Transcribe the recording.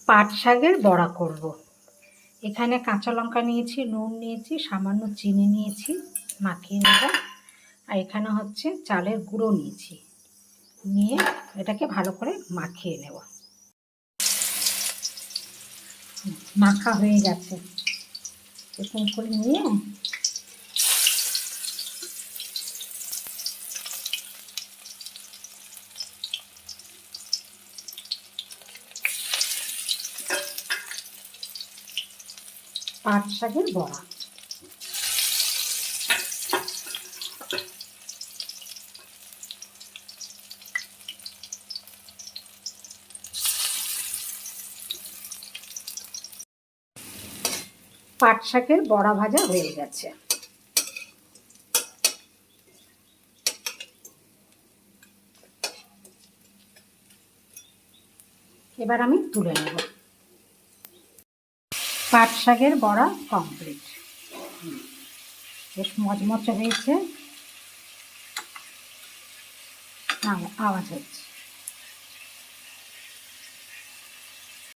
পাট শাকের বড়া করব। এখানে কাঁচা লঙ্কা নিয়েছি, নুন নিয়েছি, সামান্য চিনি নিয়েছি, মাখিয়ে নেব। আর এখানে হচ্ছে চালের গুঁড়ো নিয়েছি, নিয়ে এটাকে ভালো করে মাখিয়ে নেব। মাখা হয়ে গেছে, এরকম করে নিয়ে পাট শাকের বড়া। পাট শাকের বড়া ভাজা হয়ে গেছে। এবার আমি তুলে নেব। পাট শাকের বড়া কমপ্লিট। বেশ মচমচে হয়েছে, আওয়াজ হচ্ছে।